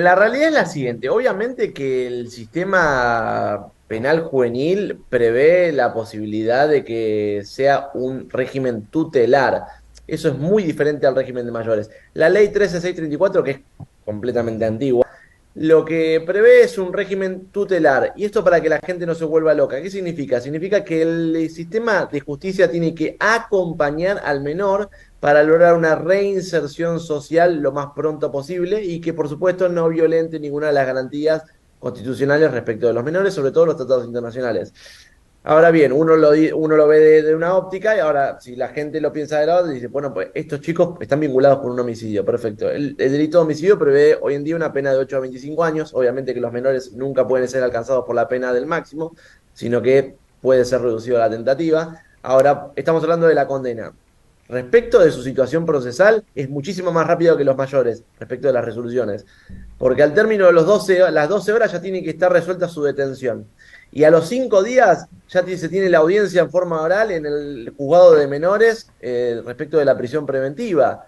La realidad es la siguiente, obviamente que el sistema penal juvenil prevé la posibilidad de que sea un régimen tutelar. Eso es muy diferente al régimen de mayores. La ley 13634, que es completamente antigua, lo que prevé es un régimen tutelar. Y esto para que la gente no se vuelva loca. ¿Qué significa? Significa que el sistema de justicia tiene que acompañar al menor para lograr una reinserción social lo más pronto posible y que por supuesto no violente ninguna de las garantías constitucionales respecto de los menores, sobre todo los tratados internacionales. Ahora bien, uno lo ve de una óptica y ahora si la gente lo piensa de lado, dice, bueno, pues estos chicos están vinculados con un homicidio, perfecto. El delito de homicidio prevé hoy en día una pena de 8 a 25 años, obviamente que los menores nunca pueden ser alcanzados por la pena del máximo, sino que puede ser reducido a la tentativa. Ahora, estamos hablando de la condena. Respecto de su situación procesal, es muchísimo más rápido que los mayores, respecto de las resoluciones. Porque al término de las 12 horas ya tiene que estar resuelta su detención. Y a los 5 días ya se tiene la audiencia en forma oral en el juzgado de menores respecto de la prisión preventiva.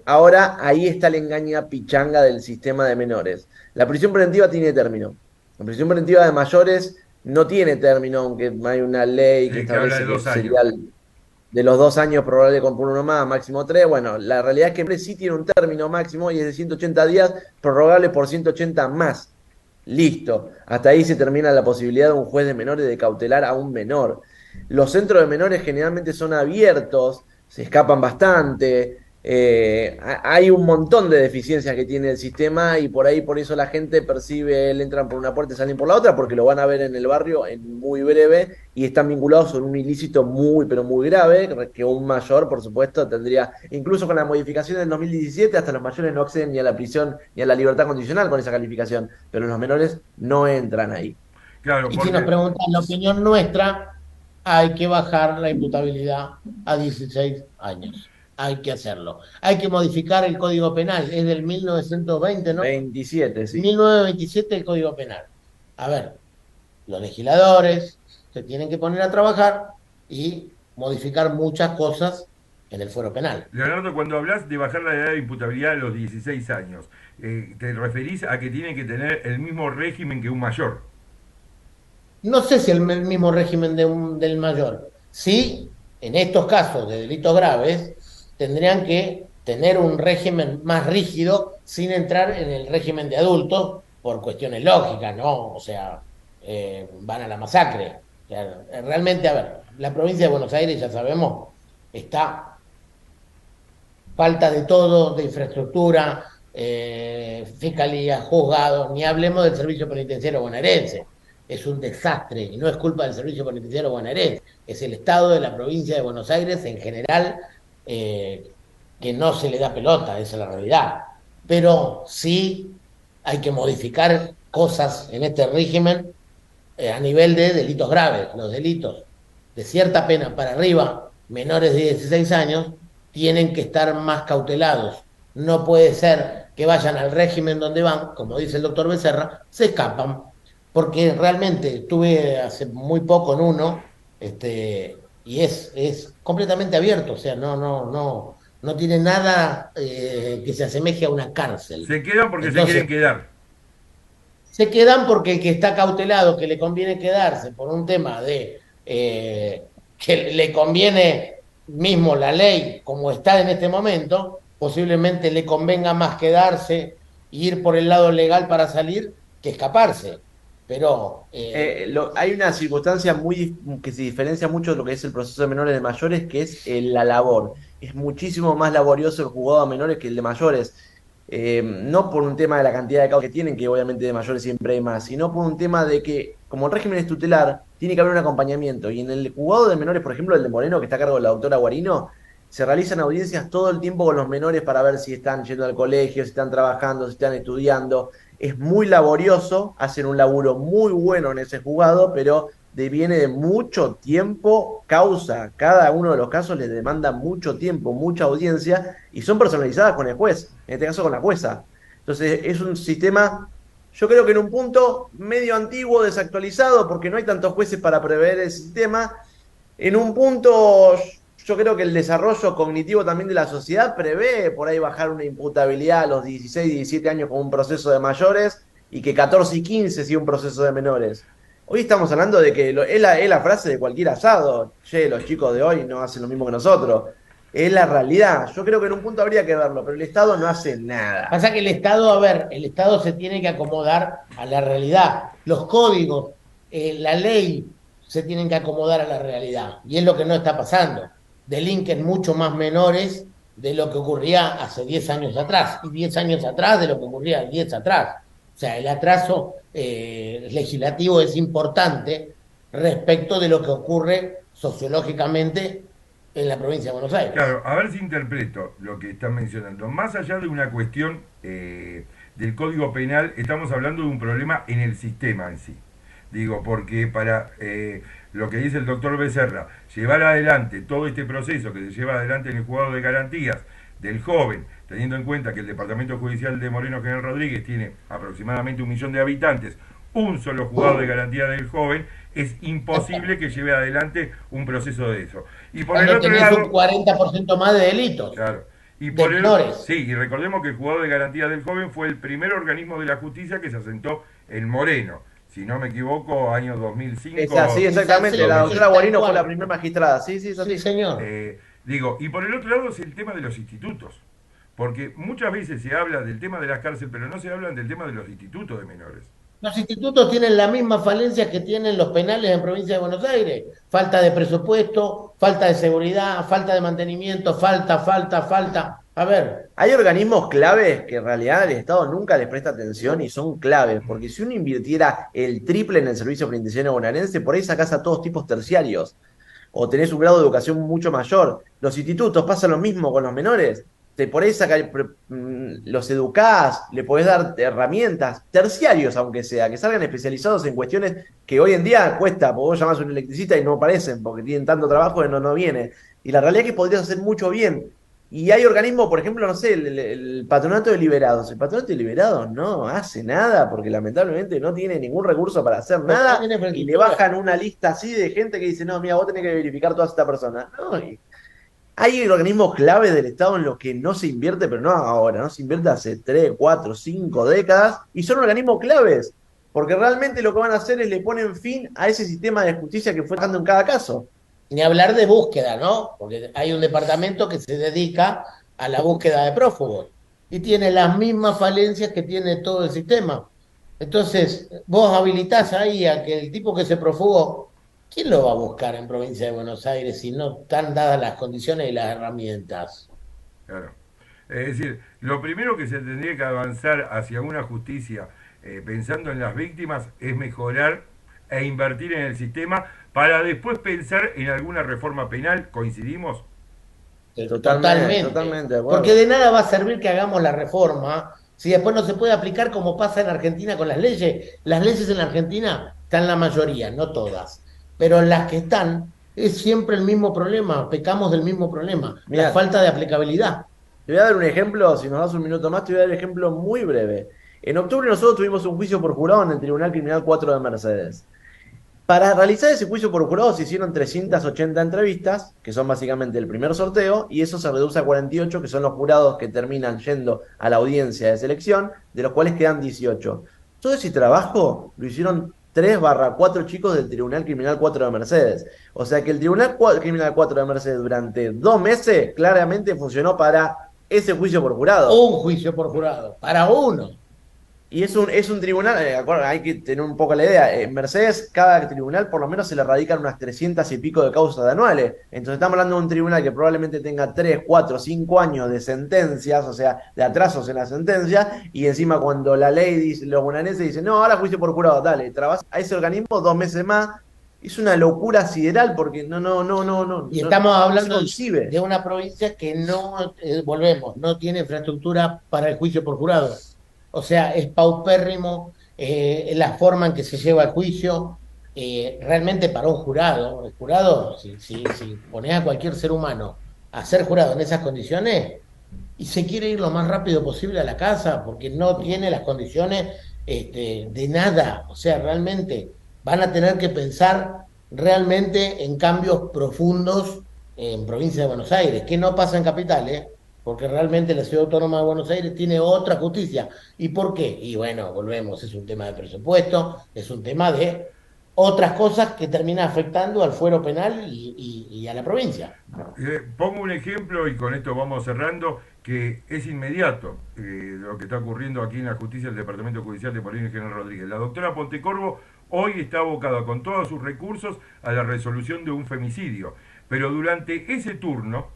Ahora ahí está la engaña pichanga del sistema de menores. La prisión preventiva tiene término. La prisión preventiva de mayores no tiene término, aunque hay una ley que Que habla de establece que 2 años. sería de los 2 años probable con por uno más, máximo tres. Bueno, la realidad es que sí tiene un término máximo y es de 180 días, prorrogable por 180 más. Listo. Hasta ahí se termina la posibilidad de un juez de menores de cautelar a un menor. Los centros de menores generalmente son abiertos, se escapan bastante. Hay un montón de deficiencias que tiene el sistema y por ahí por eso la gente percibe, le entran por una puerta y salen por la otra, porque lo van a ver en el barrio en muy breve y están vinculados con un ilícito muy, pero muy grave, que un mayor, por supuesto, tendría, incluso con la modificación del 2017, hasta los mayores no acceden ni a la prisión ni a la libertad condicional con esa calificación, pero los menores no entran ahí. Claro, Y Y si nos porque preguntan la opinión nuestra, hay que bajar la imputabilidad a 16 años. Hay que hacerlo. Hay que modificar el Código Penal. Es del 1920, ¿no? 27, sí. 1927 el Código Penal. A ver, los legisladores se tienen que poner a trabajar y modificar muchas cosas en el fuero penal. Leonardo, cuando hablas de bajar la edad de imputabilidad a los 16 años, te referís a que tiene que tener el mismo régimen que un mayor. No sé si el mismo régimen del mayor. Sí, en estos casos de delitos graves, tendrían que tener un régimen más rígido sin entrar en el régimen de adultos por cuestiones lógicas, ¿no? O sea, van a la masacre. O sea, realmente, a ver, la provincia de Buenos Aires, ya sabemos, está falta de todo, de infraestructura, fiscalía, juzgados, ni hablemos del servicio penitenciario bonaerense. Es un desastre y no es culpa del servicio penitenciario bonaerense, es el Estado de la provincia de Buenos Aires en general eh, que no se le da pelota, esa es la realidad. Pero sí hay que modificar cosas en este régimen a nivel de delitos graves. Los delitos de cierta pena para arriba, menores de 16 años, tienen que estar más cautelados. No puede ser que vayan al régimen donde van, como dice el doctor Becerra, se escapan, porque realmente estuve hace muy poco en uno, y es completamente abierto, o sea, no tiene nada que se asemeje a una cárcel. Se quedan porque se Entonces, quieren quedar. se quedan porque el que está cautelado, que le conviene quedarse por un tema de que le conviene mismo la ley como está en este momento, posiblemente le convenga más quedarse e ir por el lado legal para salir que escaparse. Pero Hay una circunstancia que se diferencia mucho de lo que es el proceso de menores de mayores, que es la labor. Es muchísimo más laborioso el juzgado de menores que el de mayores. No por un tema de la cantidad de casos que tienen, que obviamente de mayores siempre hay más, sino por un tema de que, como el régimen es tutelar, tiene que haber un acompañamiento. Y en el juzgado de menores, por ejemplo, el de Moreno, que está a cargo de la doctora Guarino, se realizan audiencias todo el tiempo con los menores para ver si están yendo al colegio, si están trabajando, si están estudiando. Es muy laborioso, hacen un laburo muy bueno en ese juzgado, pero viene de mucho tiempo causa. Cada uno de los casos les demanda mucho tiempo, mucha audiencia y son personalizadas con el juez, en este caso con la jueza. Entonces es un sistema, yo creo que en un punto medio antiguo, desactualizado, porque no hay tantos jueces para prever el sistema. En un punto yo creo que el desarrollo cognitivo también de la sociedad prevé por ahí bajar una imputabilidad a los 16, 17 años como un proceso de mayores y que 14 y 15 sí un proceso de menores. Hoy estamos hablando de que es la frase de cualquier asado. Che, los chicos de hoy no hacen lo mismo que nosotros. Es la realidad. Yo creo que en un punto habría que verlo, pero el Estado no hace nada. Pasa que el Estado, a ver, el Estado se tiene que acomodar a la realidad. Los códigos, la ley se tienen que acomodar a la realidad. Y es lo que no está pasando. Delinquen mucho más menores de lo que ocurría hace 10 años atrás. Y 10 años atrás de lo que ocurría 10 atrás. O sea, el atraso legislativo es importante respecto de lo que ocurre sociológicamente en la provincia de Buenos Aires. Claro, a ver si interpreto lo que están mencionando. Más allá de una cuestión del Código Penal, estamos hablando de un problema en el sistema en sí. Digo, porque para lo que dice el doctor Becerra, llevar adelante todo este proceso que se lleva adelante en el juzgado de garantías del joven, teniendo en cuenta que el Departamento Judicial de Moreno General Rodríguez tiene aproximadamente 1 millón de habitantes, un solo juzgado de garantía del joven, es imposible que lleve adelante un proceso de eso. Y por el Cuando otro tenés un lado, 40% más de delitos, claro, y de por el, menores. sí, y recordemos que el juzgado de garantía del joven fue el primer organismo de la justicia que se asentó en Moreno. Si no me equivoco, año Es 2005, así, Es así, exactamente. La es doctora tal Guarino fue la cual. primera magistrada. Sí, sí, es Sí, así. señor. Digo, y por el otro lado es el tema de los institutos. Porque muchas veces se habla del tema de las cárceles, pero no se habla del tema de los institutos de menores. Los institutos tienen las mismas falencias que tienen los penales en provincia de Buenos Aires. Falta de presupuesto, falta de seguridad, falta de mantenimiento, falta. A ver, Hay organismos claves que en realidad el Estado nunca les presta atención y son claves, porque si uno invirtiera el triple en el servicio penitenciario bonaerense, por ahí sacás a todos tipos terciarios o tenés un grado de educación mucho mayor. Los institutos pasa lo mismo con los menores. Te por ahí los educás, le podés dar herramientas, terciarios aunque sea, que salgan especializados en cuestiones que hoy en día cuesta, porque vos llamás a un electricista y no aparecen, porque tienen tanto trabajo que no viene. Y la realidad es que podrías hacer mucho bien. Y hay organismos, por ejemplo, no sé, el Patronato de Liberados. El Patronato de Liberados no hace nada porque lamentablemente no tiene ningún recurso para hacer no nada tiene y le infraestructura. bajan una lista así de gente que dice, no, mira, vos tenés que verificar toda esta persona. No, hay organismos clave del Estado en los que no se invierte, pero no ahora, no se invierte hace 3, 4, 5 décadas y son organismos claves porque realmente lo que van a hacer es le ponen fin a ese sistema de justicia que fue dando en cada caso. Ni hablar de búsqueda, ¿no? Porque hay un departamento que se dedica a la búsqueda de prófugos y tiene las mismas falencias que tiene todo el sistema. Entonces, vos habilitás ahí a que el tipo que se profugó, ¿quién lo va a buscar en provincia de Buenos Aires si no están dadas las condiciones y las herramientas? Claro. Es decir, lo primero que se tendría que avanzar hacia una justicia pensando en las víctimas es mejorar e invertir en el sistema para después pensar en alguna reforma penal. ¿Coincidimos? Totalmente, Totalmente. totalmente de Porque acuerdo. de nada va a servir que hagamos la reforma si después no se puede aplicar como pasa en Argentina con las leyes. Las leyes en la Argentina están la mayoría, no todas, pero las que están es siempre el mismo problema, pecamos del mismo problema, la Mira, falta de aplicabilidad. te voy a dar un ejemplo, si nos das un minuto más, te voy a dar un ejemplo muy breve. En octubre nosotros tuvimos un juicio por jurado en el Tribunal Criminal 4 de Mercedes. Para realizar ese juicio por jurado se hicieron 380 entrevistas, que son básicamente el primer sorteo, y eso se reduce a 48, que son los jurados que terminan yendo a la audiencia de selección, de los cuales quedan 18. Todo ese trabajo lo hicieron 3/4 chicos del Tribunal Criminal 4 de Mercedes. O sea que el Tribunal Criminal 4 de Mercedes durante 2 meses claramente funcionó para ese juicio por jurado. Un juicio por jurado, para uno. Y es un tribunal, hay que tener un poco la idea. En Mercedes, cada tribunal por lo menos se le radican unas 300 y pico de causas anuales. Entonces estamos hablando de un tribunal que probablemente tenga 3, 4, 5 años de sentencias, o sea, de atrasos en la sentencia, y encima cuando la ley dice, los bonaerenses dicen, no, ahora juicio por jurado, dale, trabas a ese organismo 2 meses más. Es una locura sideral porque Y estamos no se hablando concibe. de una provincia que no, volvemos, no tiene infraestructura para el juicio por jurado. O sea, es paupérrimo la forma en que se lleva el juicio. Realmente para un jurado, el jurado, si pones a cualquier ser humano a ser jurado en esas condiciones y se quiere ir lo más rápido posible a la casa porque no tiene las condiciones de nada. O sea, realmente van a tener que pensar realmente en cambios profundos en provincia de Buenos Aires, que no pasa en capitales, porque realmente la Ciudad Autónoma de Buenos Aires tiene otra justicia. ¿Y por qué? Y bueno, volvemos, es un tema de presupuesto, es un tema de otras cosas que termina afectando al fuero penal y a la provincia. Pongo un ejemplo y con esto vamos cerrando, que es inmediato lo que está ocurriendo aquí en la justicia del Departamento Judicial de Polígono General Rodríguez. La doctora Pontecorvo hoy está abocada con todos sus recursos a la resolución de un femicidio, pero durante ese turno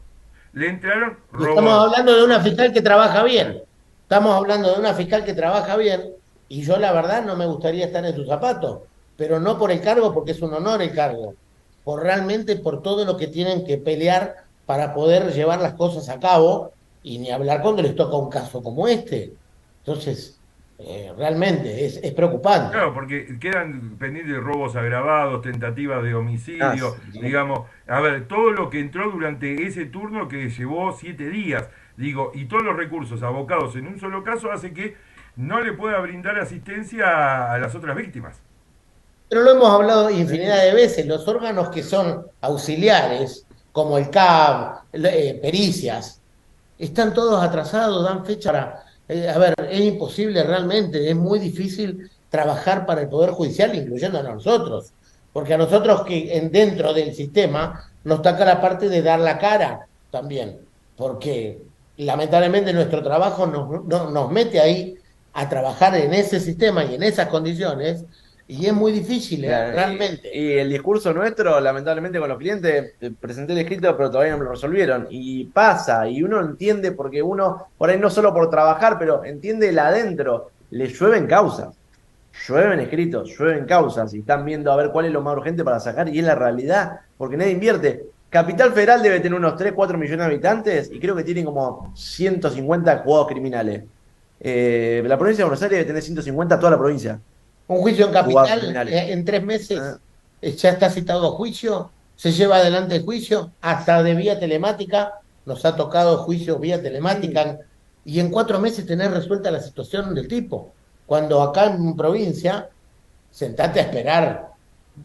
le entraron Y estamos robos. hablando de una fiscal que trabaja bien. Estamos hablando de una fiscal que trabaja bien y yo la verdad no me gustaría estar en sus zapatos, pero no por el cargo, porque es un honor el cargo, por realmente por todo lo que tienen que pelear para poder llevar las cosas a cabo y ni hablar cuando les toca un caso como este. Entonces, realmente es preocupante. Claro, porque quedan pendientes robos agravados, tentativas de Ah, homicidio, sí. digamos, a ver, todo lo que entró durante ese turno que llevó 7 días, digo, y todos los recursos abocados en un solo caso hace que no le pueda brindar asistencia a las otras víctimas. Pero lo hemos hablado infinidad Sí. de veces, los órganos que son auxiliares, como el CAB, pericias, están todos atrasados, dan fecha para... a ver, es imposible realmente, es muy difícil trabajar para el Poder Judicial, incluyendo a nosotros, porque a nosotros que dentro del sistema nos toca la parte de dar la cara también, porque lamentablemente nuestro trabajo nos mete ahí a trabajar en ese sistema y en esas condiciones, y es muy difícil, Claro, realmente. y el discurso nuestro, lamentablemente con los clientes, presenté el escrito, pero todavía no me lo resolvieron. Y pasa, y uno entiende, porque uno, por ahí no solo por trabajar, pero entiende el adentro, le llueven causas, llueven escritos, llueven causas, y están viendo a ver cuál es lo más urgente para sacar, y es la realidad, porque nadie invierte. Capital Federal debe tener unos 3 4 millones de habitantes, y creo que tienen como 150 juegos criminales. La provincia de Buenos Aires debe tener 150 toda la provincia, Un juicio en jugados capital criminales. en 3 meses Ah, ya está citado a juicio, se lleva adelante el juicio, hasta de vía telemática, nos ha tocado juicios vía sí. telemática, y en 4 meses tener resuelta la situación del tipo. Cuando acá en provincia, sentate a esperar,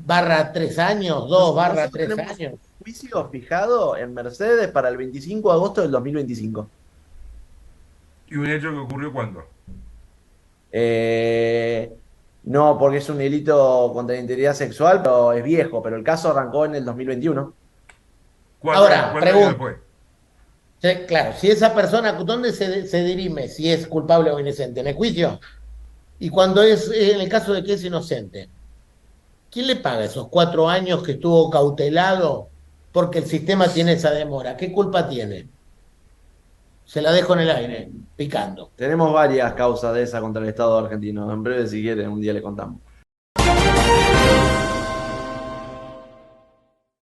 /3 años, barra Nosotros tres tenemos años. juicio fijado en Mercedes para el 25 de agosto del 2025. ¿Y un hecho que ocurrió cuándo? Eh, no, porque es un delito contra la integridad sexual, pero es viejo, pero el caso arrancó en el 2021. Ahora, 4 años pregunto, después. sí, claro, si esa persona, ¿dónde se dirime si es culpable o inocente? ¿En el juicio? Y cuando es, en el caso de que es inocente, ¿quién le paga esos 4 años que estuvo cautelado porque el sistema tiene esa demora? ¿Qué culpa tiene? Se la dejo en el aire, picando. Tenemos varias causas de esa contra el Estado argentino. En breve, si quieren, un día le contamos.